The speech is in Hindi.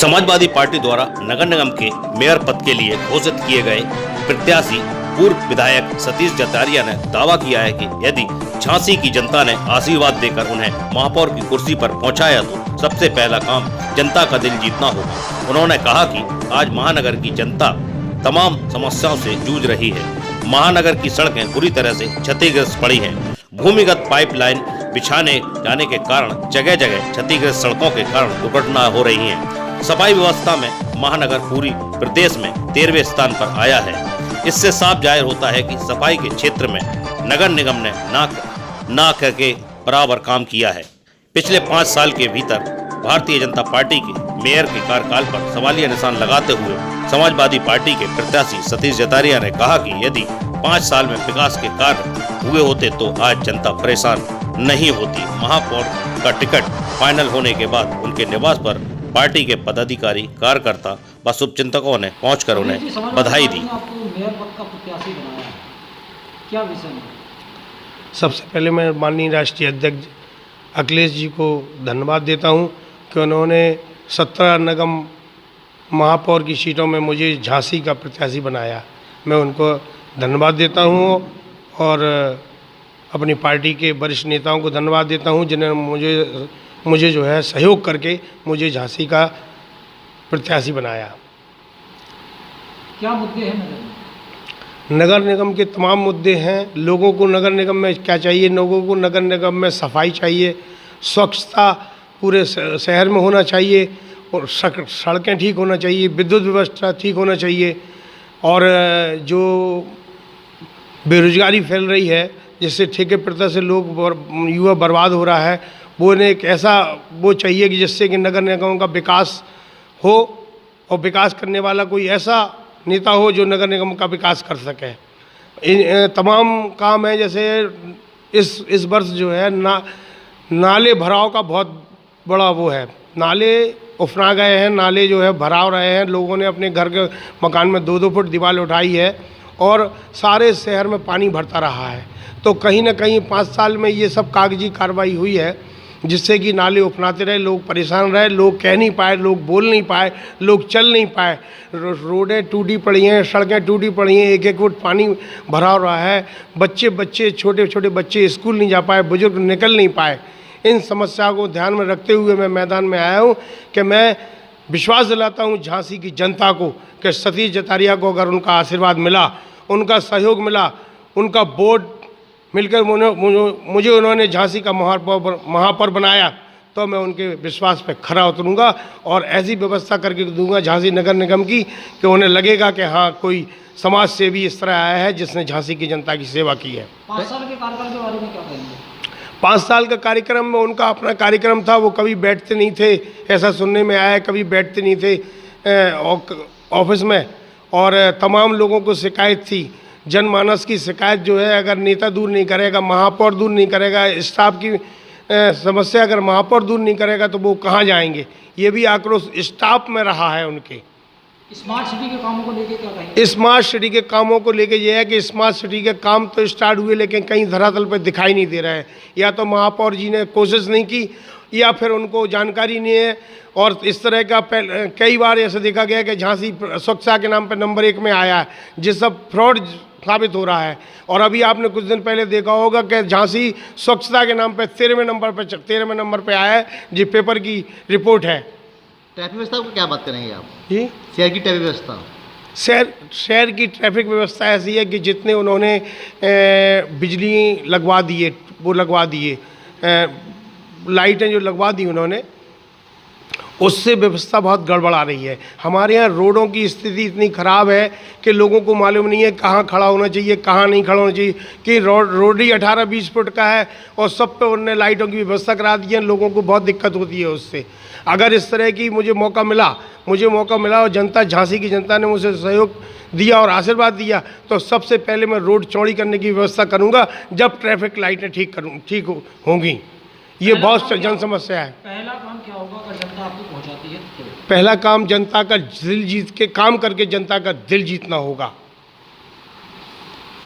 समाजवादी पार्टी द्वारा नगर निगम के मेयर पद के लिए घोषित किए गए प्रत्याशी पूर्व विधायक सतीश जतारिया ने दावा किया है कि यदि झांसी की जनता ने आशीर्वाद देकर उन्हें महापौर की कुर्सी पर पहुंचाया तो सबसे पहला काम जनता का दिल जीतना होगा। उन्होंने कहा कि आज महानगर की जनता तमाम समस्याओं से जूझ रही है। महानगर की सड़कें बुरी तरह से क्षतिग्रस्त पड़ी हैं। भूमिगत पाइपलाइन बिछाने जाने के कारण जगह जगह क्षतिग्रस्त सड़कों के कारण दुर्घटना हो रही है। सफाई व्यवस्था में महानगर पूरी प्रदेश में 13वें स्थान पर आया है। इससे साफ जाहिर होता है कि सफाई के क्षेत्र में नगर निगम ने ना करके बराबर काम किया है। पिछले 5 साल के भीतर भारतीय जनता पार्टी के मेयर के कार्यकाल पर सवालिया निशान लगाते हुए समाजवादी पार्टी के प्रत्याशी सतीश जतारिया ने कहा कि यदि 5 साल में विकास के कार्य हुए होते तो आज जनता परेशान नहीं होती। महापौर का टिकट फाइनल होने के बाद उनके निवास पर पार्टी के पदाधिकारी, कार्यकर्ता व शुभचिंतकों ने पहुंचकर उन्हें बधाई दी। मेयर पद का प्रत्याशी बनाया है, क्या विषय में? सबसे पहले मैं माननीय राष्ट्रीय अध्यक्ष अखिलेश जी को धन्यवाद देता हूं कि उन्होंने 17 निगम महापौर की सीटों में मुझे झांसी का प्रत्याशी बनाया। मैं उनको धन्यवाद देता हूं और अपनी पार्टी के वरिष्ठ नेताओं को धन्यवाद देता हूं जिन्होंने मुझे जो है सहयोग करके मुझे झांसी का प्रत्याशी बनाया। क्या मुद्दे हैं नगर में? नगर निगम के तमाम मुद्दे हैं। लोगों को नगर निगम में क्या चाहिए? लोगों को नगर निगम में सफाई चाहिए, स्वच्छता पूरे शहर में होना चाहिए और सड़कें ठीक होना चाहिए, विद्युत व्यवस्था ठीक होना चाहिए और जो बेरोजगारी फैल रही है जिससे ठेके प्रथा से लोग युवा बर्बाद हो रहा है, वो ने एक ऐसा वो चाहिए कि जिससे कि नगर निगमों का विकास हो और विकास करने वाला कोई ऐसा नेता हो जो नगर निगम का विकास कर सके। तमाम काम है। जैसे इस वर्ष जो है नाले भराव का बहुत बड़ा वो है, नाले उफना गए हैं, नाले जो है भराव रहे हैं। लोगों ने अपने घर के मकान में 2-2 फुट दीवार उठाई है और सारे शहर में पानी भरता रहा है। तो कहीं ना कहीं 5 साल में ये सब कागजी कार्रवाई हुई है जिससे कि नाले उफनाते रहे, लोग परेशान रहे, लोग कह नहीं पाए, लोग बोल नहीं पाए, लोग चल नहीं पाए। रोडें टूटी पड़ी हैं, सड़कें टूटी पड़ी हैं, 1-1 फुट पानी भरा रहा है। बच्चे छोटे छोटे बच्चे स्कूल नहीं जा पाए, बुजुर्ग निकल नहीं पाए। इन समस्या को ध्यान में रखते हुए मैं मैदान में आया हूँ कि मैं विश्वास दिलाता हूँ झांसी की जनता को कि सतीश जतारिया को अगर उनका आशीर्वाद मिला, उनका सहयोग मिला, उनका वोट मिलकर मुझे उन्होंने झांसी का महापौर बनाया तो मैं उनके विश्वास पे खरा उतरूंगा और ऐसी व्यवस्था करके दूंगा झांसी नगर निगम की कि उन्हें लगेगा कि हाँ कोई समाज सेवी इस तरह आया है जिसने झांसी की जनता की सेवा की है। 5 साल के कार्यकाल के बारे में क्या कहेंगे? 5 साल का कार्यक्रम में उनका अपना कार्यक्रम था, वो कभी बैठते नहीं थे, ऐसा सुनने में आया, कभी बैठते नहीं थे ऑफिस में और तमाम लोगों को शिकायत थी। जनमानस की शिकायत जो है अगर नेता दूर नहीं करेगा, महापौर दूर नहीं करेगा, स्टाफ की समस्या अगर महापौर दूर नहीं करेगा तो वो कहाँ जाएंगे? ये भी आक्रोश स्टाफ में रहा है उनके। स्मार्ट सिटी के कामों को लेके क्या कहेंगे? स्मार्ट सिटी के कामों को लेके ये है कि स्मार्ट सिटी के काम तो स्टार्ट हुए लेकिन कहीं धरातल पर दिखाई नहीं दे रहा है। या तो महापौर जी ने कोशिश नहीं की या फिर उनको जानकारी नहीं है। और इस तरह का कई बार ऐसा देखा गया कि झांसी स्वच्छता के नाम पर नंबर 1 में आया है, जिस सब फ्रॉड साबित हो रहा है। और अभी आपने कुछ दिन पहले देखा होगा कि झांसी स्वच्छता के नाम पर 13वें नंबर पे आया है, जी पेपर की रिपोर्ट है। ट्रैफिक व्यवस्था को क्या बात करेंगे आप? जी शहर की ट्रैफिक व्यवस्था, शहर की ट्रैफिक व्यवस्था ऐसी है कि जितने उन्होंने बिजली लगवा दिए, वो लगवा दिए, लाइटें जो लगवा दी उन्होंने, उससे व्यवस्था बहुत गड़बड़ आ रही है। हमारे यहाँ रोडों की स्थिति इतनी ख़राब है कि लोगों को मालूम नहीं है कहाँ खड़ा होना चाहिए, कहाँ नहीं खड़ा होना चाहिए। कि रोड ही 18-20 फुट का है और सब पे उन्होंने लाइटों की व्यवस्था करा दी है। लोगों को बहुत दिक्कत होती है उससे। अगर इस तरह की मुझे मौका मिला और जनता, झांसी की जनता ने मुझे सहयोग दिया और आशीर्वाद दिया तो सबसे पहले मैं रोड चौड़ी करने की व्यवस्था करूँगा जब ट्रैफिक लाइटें ठीक होंगी। ये बहुत जन समस्या है। पहला काम क्या होगा अगर जनता आपको पहुंचाती है? पहला काम जनता का दिल जीत के काम करके जनता का दिल जीतना होगा।